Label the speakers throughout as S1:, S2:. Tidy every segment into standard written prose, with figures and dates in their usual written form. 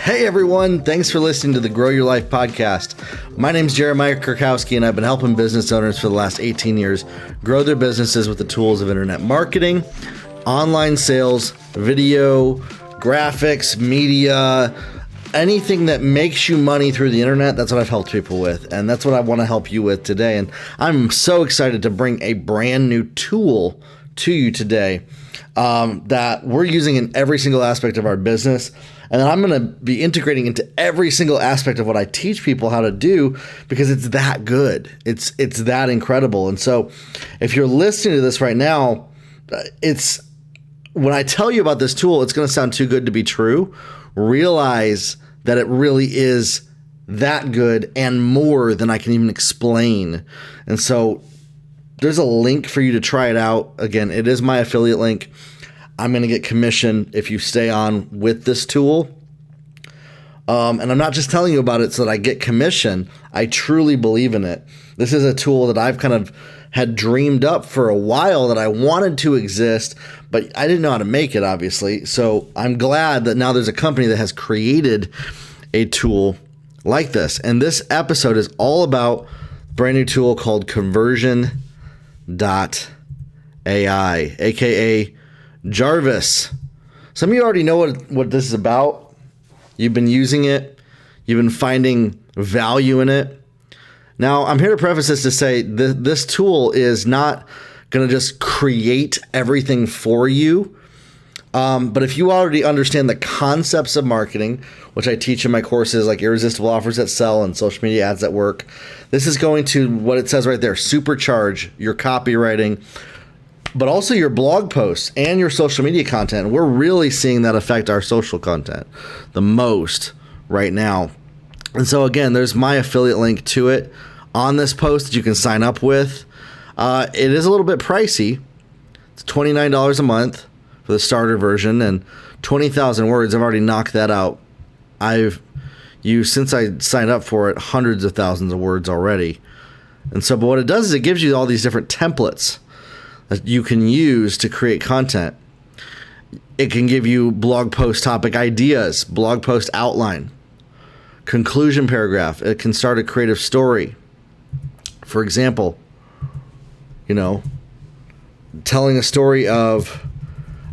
S1: Hey everyone, thanks for listening to the Grow Your Life podcast. My name is Jeremiah Kurkowski and I've been helping business owners for the last 18 years grow their businesses with the tools of internet marketing, online sales, video, graphics, media, anything that makes you money through the internet. That's what I've helped people with, and that's what I want to help you with today. And I'm so excited to bring a brand new tool to you today that we're using in every single aspect of our business. And I'm going to be integrating into every single aspect of what I teach people how to do because it's that good. It's that incredible. And so if you're listening to this right now, when I tell you about this tool, it's going to sound too good to be true. Realize that it really is that good and more than I can even explain. And so there's a link for you to try it out. Again, it is my affiliate link. I'm going to get commission if you stay on with this tool. And I'm not just telling you about it so that I get commission. I truly believe in it. This is a tool that I've kind of had dreamed up for a while that I wanted to exist, but I didn't know how to make it, obviously. So I'm glad that now there's a company that has created a tool like this. And this episode is all about a brand new tool called Conversion.ai, aka Jarvis. Some of you already know what this is about. You've been using it. You've been finding value in it. Now, I'm here to preface this to say this tool is not going to just create everything for you. But if you already understand the concepts of marketing, which I teach in my courses like Irresistible Offers That Sell and Social Media Ads That Work, this is going to, what it says right there, supercharge your copywriting, but also your blog posts and your social media content. We're really seeing that affect our social content the most right now. And so again, there's my affiliate link to it on this post that you can sign up with. It is a little bit pricey. It's $29 a month for the starter version and 20,000 words. I've already knocked that out. I've used, since I signed up for it, hundreds of thousands of words already. And so, but what it does is it gives you all these different templates that you can use to create content. It can give you blog post topic ideas, blog post outline, conclusion paragraph. It can start a creative story. For example, telling a story of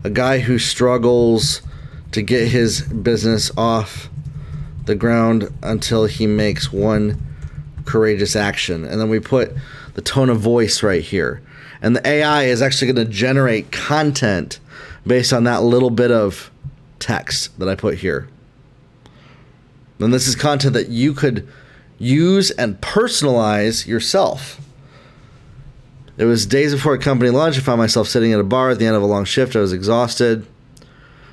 S1: a guy who struggles to get his business off the ground until he makes one courageous action. And then we put the tone of voice right here. And the AI is actually going to generate content based on that little bit of text that I put here. And this is content that you could use and personalize yourself. It was days before a company lunch. I found myself sitting at a bar at the end of a long shift. I was exhausted.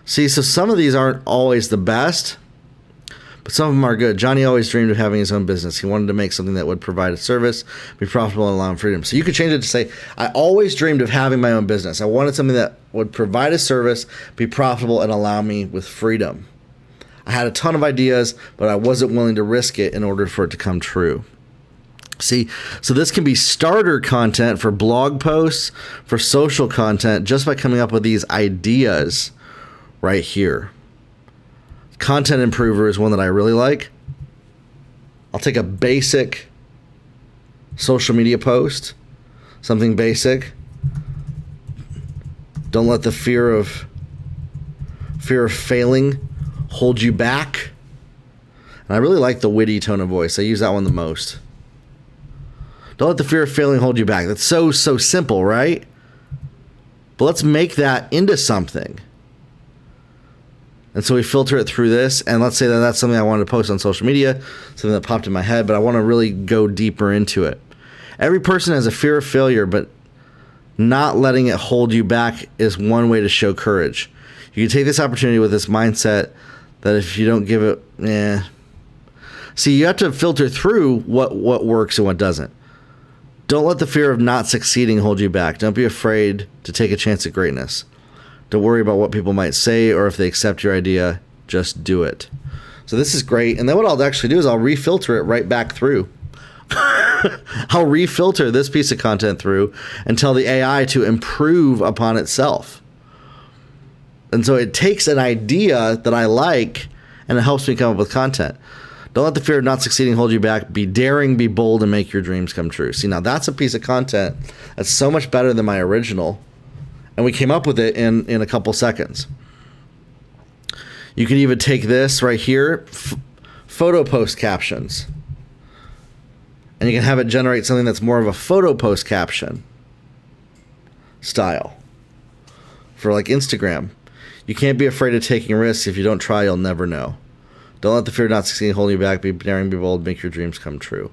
S1: See, so some of these aren't always the best, but some of them are good. Johnny always dreamed of having his own business. He wanted to make something that would provide a service, be profitable, and allow him freedom. So you could change it to say, I always dreamed of having my own business. I wanted something that would provide a service, be profitable, and allow me with freedom. I had a ton of ideas, but I wasn't willing to risk it in order for it to come true. See, so this can be starter content for blog posts, for social content, just by coming up with these ideas right here. Content Improver is one that I really like. I'll take a basic social media post, something basic. Don't let the fear of failing hold you back. And I really like the witty tone of voice. I use that one the most. Don't let the fear of failing hold you back. That's so simple, right? But let's make that into something. And so we filter it through this, and let's say that that's something I wanted to post on social media, something that popped in my head, but I want to really go deeper into it. Every person has a fear of failure, but not letting it hold you back is one way to show courage. You can take this opportunity with this mindset that if you don't give it, See, you have to filter through what works and what doesn't. Don't let the fear of not succeeding hold you back. Don't be afraid to take a chance at greatness. Don't worry about what people might say or if they accept your idea. Just do it. So this is great. And then what I'll actually do is I'll refilter it right back through. I'll refilter this piece of content through and tell the AI to improve upon itself. And so it takes an idea that I like and it helps me come up with content. Don't let the fear of not succeeding hold you back. Be daring, be bold, and make your dreams come true. See, now that's a piece of content that's so much better than my original, and we came up with it in a couple seconds. You could even take this right here, photo post captions, and you can have it generate something that's more of a photo post caption style for like Instagram. You can't be afraid of taking risks. If you don't try, you'll never know. Don't let the fear of not succeeding hold you back. Be daring, be bold, make your dreams come true.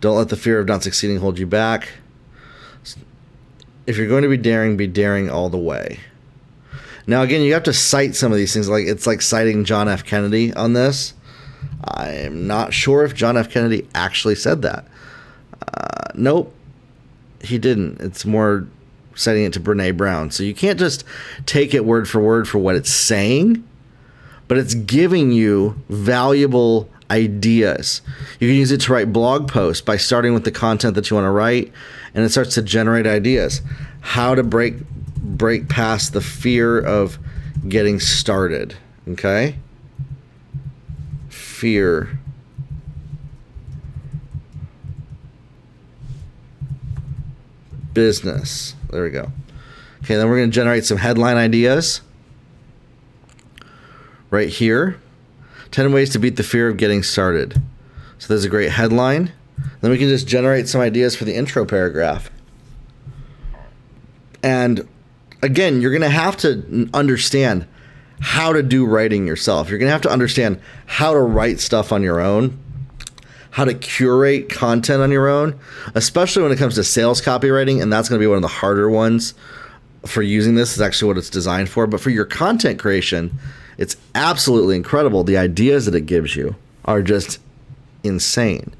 S1: Don't let the fear of not succeeding hold you back. If you're going to be daring all the way. Now, again, you have to cite some of these things. Like it's like citing John F. Kennedy on this. I'm not sure if John F. Kennedy actually said that. Nope, he didn't. It's more citing it to Brene Brown. So you can't just take it word for what it's saying, but it's giving you valuable ideas. You can use it to write blog posts by starting with the content that you want to write, and it starts to generate ideas. How to break past the fear of getting started, okay? Fear. Business. There we go. Okay, then we're going to generate some headline ideas. Right here, 10 ways to beat the fear of getting started. So there's a great headline. Then we can just generate some ideas for the intro paragraph. And again, you're going to have to understand how to do writing yourself. You're going to have to understand how to write stuff on your own, how to curate content on your own, especially when it comes to sales copywriting. And that's going to be one of the harder ones for using this. Is actually what it's designed for. But for your content creation, it's absolutely incredible. The ideas that it gives you are just insane.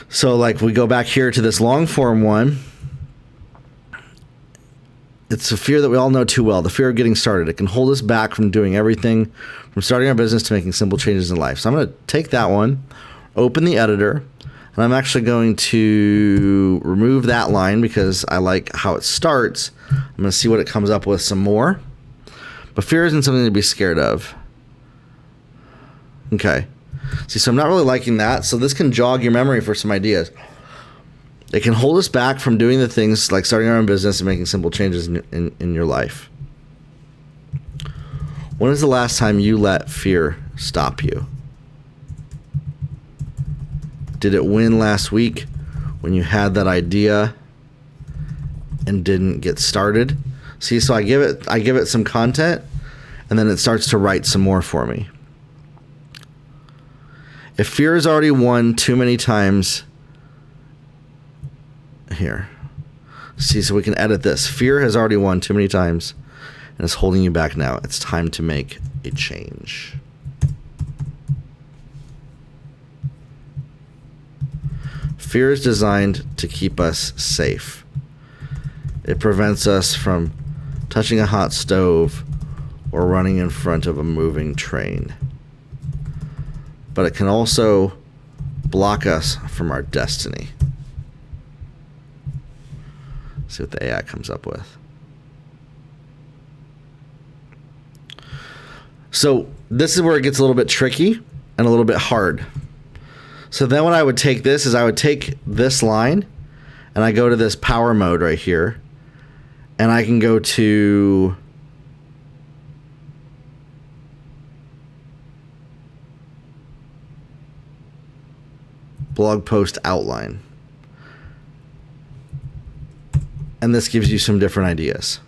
S1: So like we go back here to this long form one. It's a fear that we all know too well, the fear of getting started. It can hold us back from doing everything, from starting our business to making simple changes in life. So I'm going to take that one, open the editor, and I'm actually going to remove that line because I like how it starts. I'm going to see what it comes up with some more. But fear isn't something to be scared of. Okay. See, so I'm not really liking that. So this can jog your memory for some ideas. It can hold us back from doing the things like starting our own business and making simple changes in your life. When is the last time you let fear stop you? Did it win last week when you had that idea and didn't get started? See, so I give it some content, and then it starts to write some more for me. If fear has already won too many times, here. See, so we can edit this. Fear has already won too many times and is holding you back now. It's time to make a change. Fear is designed to keep us safe. It prevents us from touching a hot stove or running in front of a moving train. But it can also block us from our destiny. See what the AI comes up with. So this is where it gets a little bit tricky and a little bit hard. So then what I would take this is I would take this line and I go to this power mode right here, and I can go to blog post outline. And this gives you some different ideas.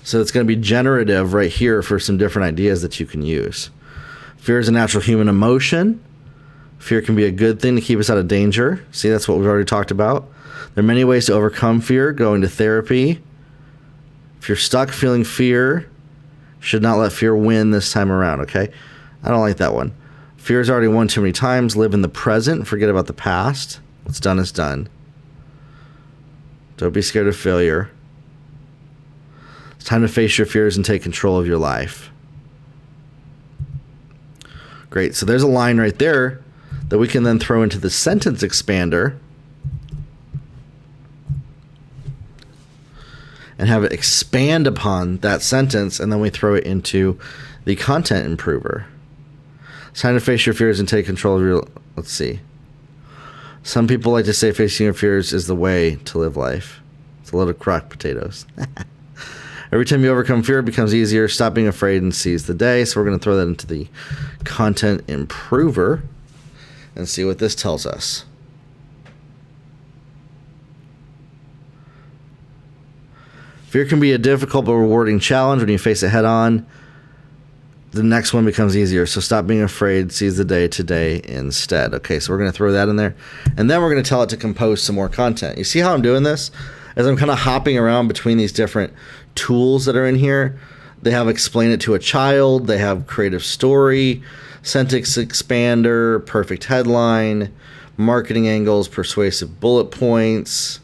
S1: So it's going to be generative right here for some different ideas that you can use. Fear is a natural human emotion. Fear can be a good thing to keep us out of danger. See, that's what we've already talked about. There are many ways to overcome fear. Going to therapy. If you're stuck feeling fear, should not let fear win this time around, okay? I don't like that one. Fear has already won too many times. Live in the present. Forget about the past. What's done is done. Don't be scared of failure. It's time to face your fears and take control of your life. Great. So there's a line right there that we can then throw into the sentence expander and have it expand upon that sentence, and then we throw it into the content improver. It's time to face your fears and take control of your... Let's see. Some people like to say facing your fears is the way to live life. It's a load of cracked potatoes. Every time you overcome fear, it becomes easier. Stop being afraid and seize the day. So we're going to throw that into the content improver and see what this tells us. Fear can be a difficult but rewarding challenge. When you face it head on, the next one becomes easier. So stop being afraid, seize the day today instead. Okay, so we're going to throw that in there. And then we're going to tell it to compose some more content. You see how I'm doing this? As I'm kind of hopping around between these different tools that are in here. They have explain it to a child. They have creative story, sentence expander, perfect headline, marketing angles, persuasive bullet points,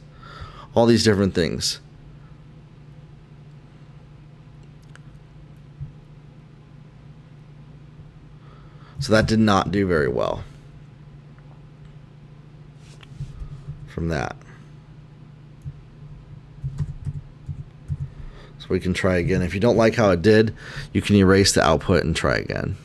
S1: all these different things. So that did not do very well from that. So we can try again. If you don't like how it did, you can erase the output and try again.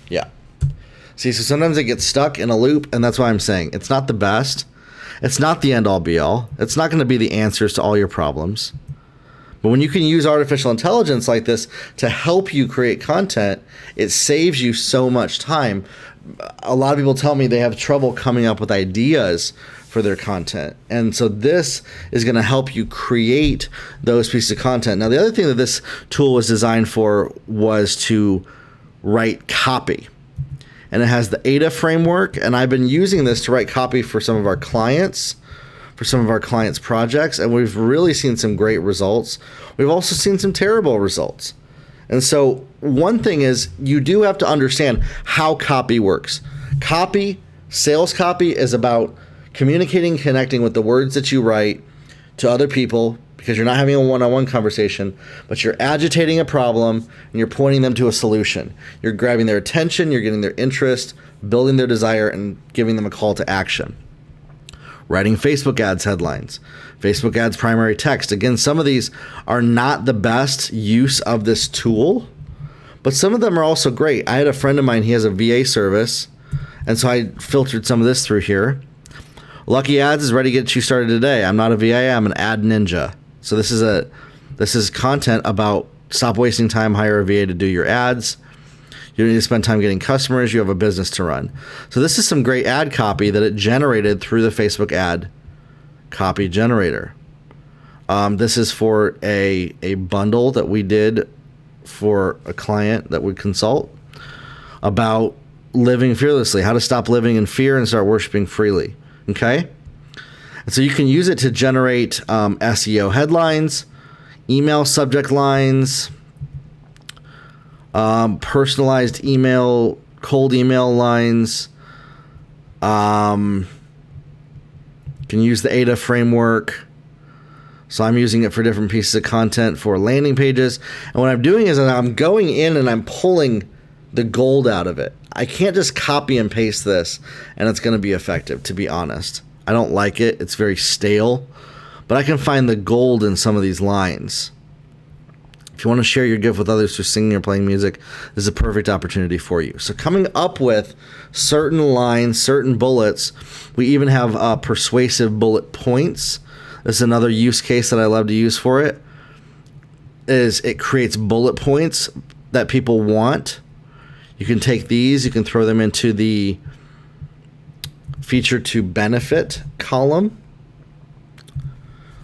S1: Yeah. See, so sometimes it gets stuck in a loop, and that's why I'm saying it's not the best. It's not the end all be all. It's not going to be the answers to all your problems. But when you can use artificial intelligence like this to help you create content, it saves you so much time. A lot of people tell me they have trouble coming up with ideas for their content. And so this is going to help you create those pieces of content. Now, the other thing that this tool was designed for was to write copy. And it has the ADA framework, and I've been using this to write copy for some of our clients, projects, and we've really seen some great results. We've also seen some terrible results. And so one thing is you do have to understand how copy works. Sales copy is about communicating, connecting with the words that you write to other people, because you're not having a one-on-one conversation, but you're agitating a problem and you're pointing them to a solution. You're grabbing their attention, you're getting their interest, building their desire, and giving them a call to action. Writing Facebook ads headlines, Facebook ads primary text. Again, some of these are not the best use of this tool, but some of them are also great. I had a friend of mine, he has a VA service, and so I filtered some of this through here. Lucky Ads is ready to get you started today. I'm not a VA, I'm an ad ninja. So this is content about stop wasting time, hire a VA to do your ads. You don't need to spend time getting customers. You have a business to run. So this is some great ad copy that it generated through the Facebook ad copy generator. This is for a bundle that we did for a client that would consult about living fearlessly, how to stop living in fear and start worshiping freely. Okay? And so you can use it to generate SEO headlines, email subject lines, personalized email, cold email lines. You can use the ADA framework. So I'm using it for different pieces of content for landing pages. And what I'm doing is I'm going in and I'm pulling the gold out of it. I can't just copy and paste this and it's going to be effective, to be honest. I don't like it. It's very stale. But I can find the gold in some of these lines. If you want to share your gift with others through singing or playing music, this is a perfect opportunity for you. So coming up with certain lines, certain bullets, we even have persuasive bullet points. This is another use case that I love to use for it. Is it creates bullet points that people want. You can take these, you can throw them into the feature to benefit column.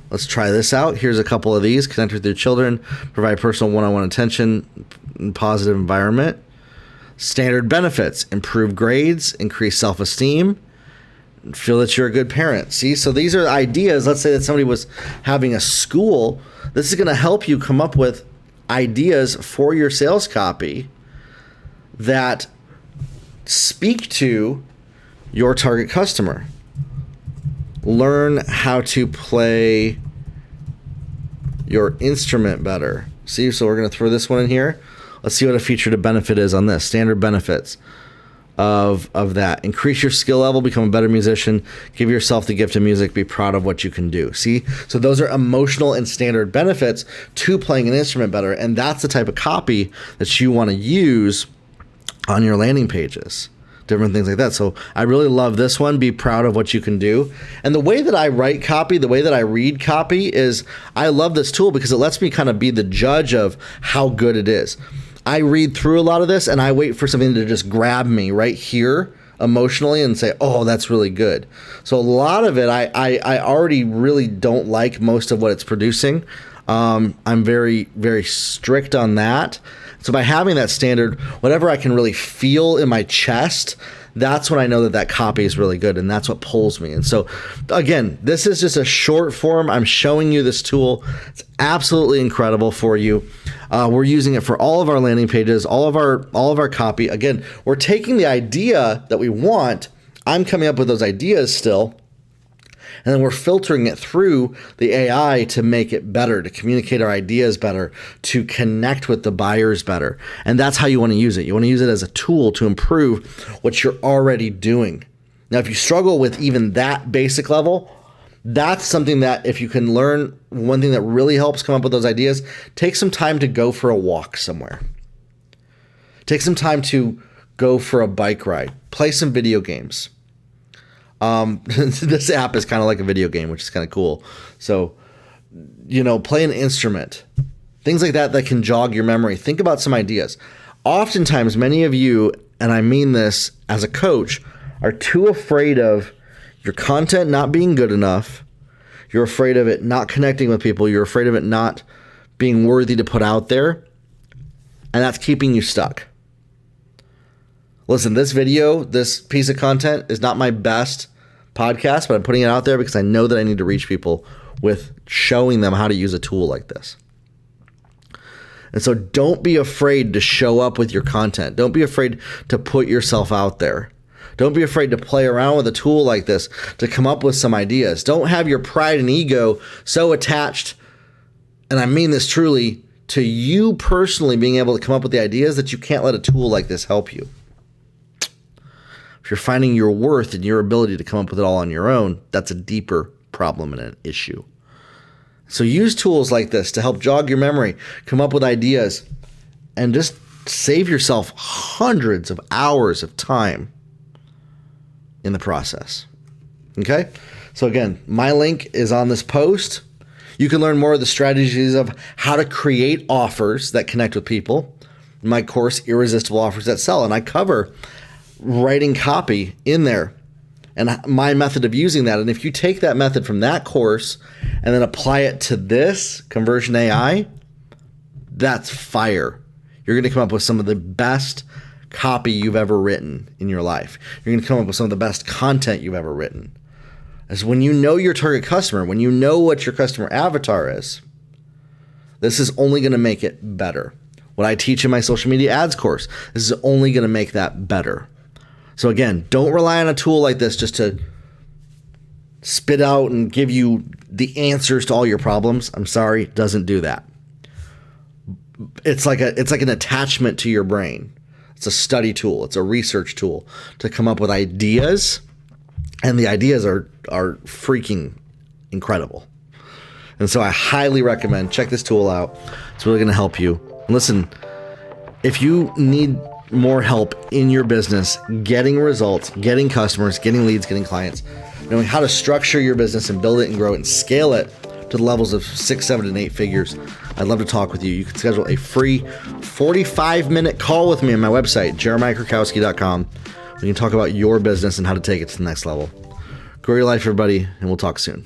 S1: Let's try this out. Here's a couple of these. Connect with your children, provide personal one-on-one attention in positive environment. Standard benefits, improve grades, increase self-esteem, Feel that you're a good parent. See, so these are ideas. Let's say that somebody was having a school. This is going to help you come up with ideas for your sales copy that speak to your target customer. Learn how to play your instrument better. See, so we're going to throw this one in here. Let's see what a feature to benefit is on this. Standard benefits of that. Increase your skill level, become a better musician, give yourself the gift of music, be proud of what you can do. See, so those are emotional and standard benefits to playing an instrument better. And that's the type of copy that you want to use on your landing pages. Different things like that. So I really love this one. Be proud of what you can do. And the way that I write copy, the way that I read copy is I love this tool because it lets me kind of be the judge of how good it is. I read through a lot of this and I wait for something to just grab me right here emotionally and say, oh, that's really good. So a lot of it, I already really don't like most of what it's producing. I'm very, very strict on that. So by having that standard, whatever I can really feel in my chest, that's when I know that that copy is really good, and that's what pulls me. And so, again, this is just a short form. I'm showing you this tool. It's absolutely incredible for you. We're using it for all of our landing pages, all of our copy. Again, we're taking the idea that we want. I'm coming up with those ideas still. And then we're filtering it through the AI to make it better, to communicate our ideas better, to connect with the buyers better. And that's how you want to use it. You want to use it as a tool to improve what you're already doing. Now, if you struggle with even that basic level, that's something that if you can learn, one thing that really helps come up with those ideas, take some time to go for a walk somewhere. Take some time to go for a bike ride. Play some video games. This app is kind of like a video game, which is kind of cool. So, play an instrument, things like that can jog your memory. Think about some ideas. Oftentimes, many of you, and I mean this as a coach, are too afraid of your content not being good enough. You're afraid of it not connecting with people. You're afraid of it not being worthy to put out there. And that's keeping you stuck. Listen, this video, this piece of content is not my best podcast, but I'm putting it out there because I know that I need to reach people with showing them how to use a tool like this. And so don't be afraid to show up with your content. Don't be afraid to put yourself out there. Don't be afraid to play around with a tool like this to come up with some ideas. Don't have your pride and ego so attached, and I mean this truly, to you personally being able to come up with the ideas that you can't let a tool like this help you. If you're finding your worth and your ability to come up with it all on your own, that's a deeper problem and an issue. So use tools like this to help jog your memory, come up with ideas, and just save yourself hundreds of hours of time in the process. Okay? So again, my link is on this post. You can learn more of the strategies of how to create offers that connect with people in my course, Irresistible Offers That Sell. And I cover writing copy in there and my method of using that. And if you take that method from that course and then apply it to this Conversion AI, that's fire. You're going to come up with some of the best copy you've ever written in your life. You're going to come up with some of the best content you've ever written. As when you know your target customer, when you know what your customer avatar is, this is only going to make it better. What I teach in my social media ads course, this is only going to make that better. So again, don't rely on a tool like this just to spit out and give you the answers to all your problems. I'm sorry, it doesn't do that. It's like an attachment to your brain. It's a study tool. It's a research tool to come up with ideas, and the ideas are freaking incredible. And so I highly recommend check this tool out. It's really going to help you. And listen, if you need more help in your business, getting results, getting customers, getting leads, getting clients, knowing how to structure your business and build it and grow it and scale it to the levels of 6, 7, and 8 figures, I'd love to talk with you. You can schedule a free 45-minute call with me on my website, jeremiahkrakowski.com. We can talk about your business and how to take it to the next level. Grow your life, everybody, and we'll talk soon.